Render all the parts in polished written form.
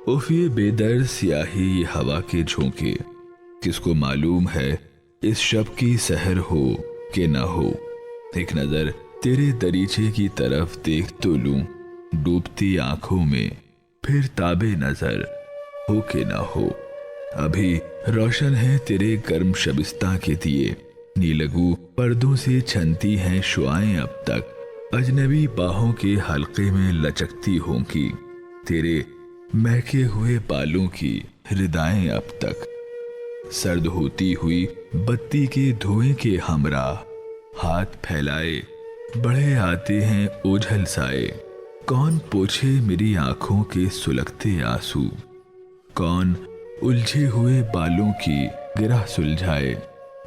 उफ ये बेदर्द स्याही, ये हवा के झोंके, किसको मालूम है इस शब की सहर हो कि ना हो। एक नजर तेरे दरीचे की तरफ देख तो लूं, डूबती आंखों में फिर ताबे नजर हो कि ना हो। अभी रोशन है तेरे गर्म शबिस्ता के दिए, नीलगू पर्दों से छनती हैं शुआएं अब तक, अजनबी बाहों के हल्के में लचकती होंगी तेरे महके हुए बालों की हृदाएं अब तक। सर्द होती हुई बत्ती के धुएं के हमरा हाथ फैलाए बढ़े आते हैं ओझल साए। कौन पोछे मेरी आंखों के सुलगते आंसू, कौन उलझे हुए बालों की गिरह सुलझाए।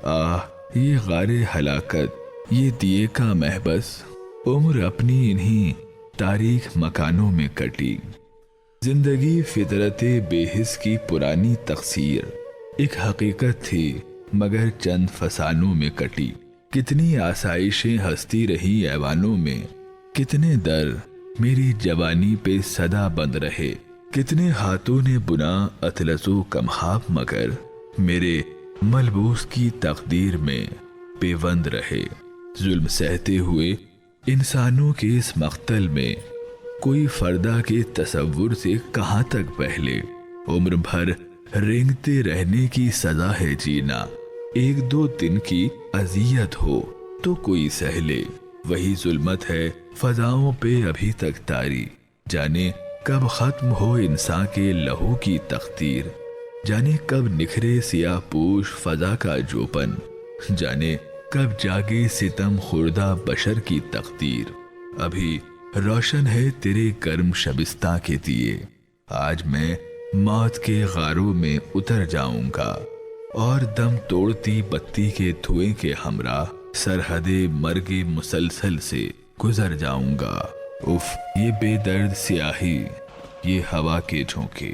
आह ये गारे हलाकत, ये दिए का महबस, उम्र अपनी इन्हीं तारीख मकानों में कटी। जिंदगी फितरते बेहिस की पुरानी तकसीर, एक हकीकत थी मगर चंद फसानों में कटी। कितनी आसाइशें हंसती रही ऐवानों में, कितने दर मेरी जवानी पे सदा बंद रहे। कितने हाथों ने बुना अतलसो कमहाब मगर मेरे मलबूस की तकदीर में पेवंद रहे। जुल्म सहते हुए इंसानों के इस मख्तल में कोई फर्दा के तसव्वुर से कहां तक पहले। उम्र भर रेंगते रहने की सजा है जीना, एक दो दिन की अजियत हो तो कोई सहले। वही जुल्मत है फजाओं पे अभी तक तारी, जाने कब खत्म हो इंसान के लहू की तकदीर, जाने कब निखरे सियाह पोश फजा का जोपन, जाने कब जागे सितम खुर्दा बशर की तकदीर। अभी रोशन है तेरे गर्म शबिस्ता के दिए, आज मैं मौत के गारों में उतर जाऊंगा और दम तोड़ती बत्ती के धुएं के हमरा सरहदे मर्गे मुसलसल से गुजर जाऊंगा। उफ ये बेदर्द स्याही, ये हवा के झोंके।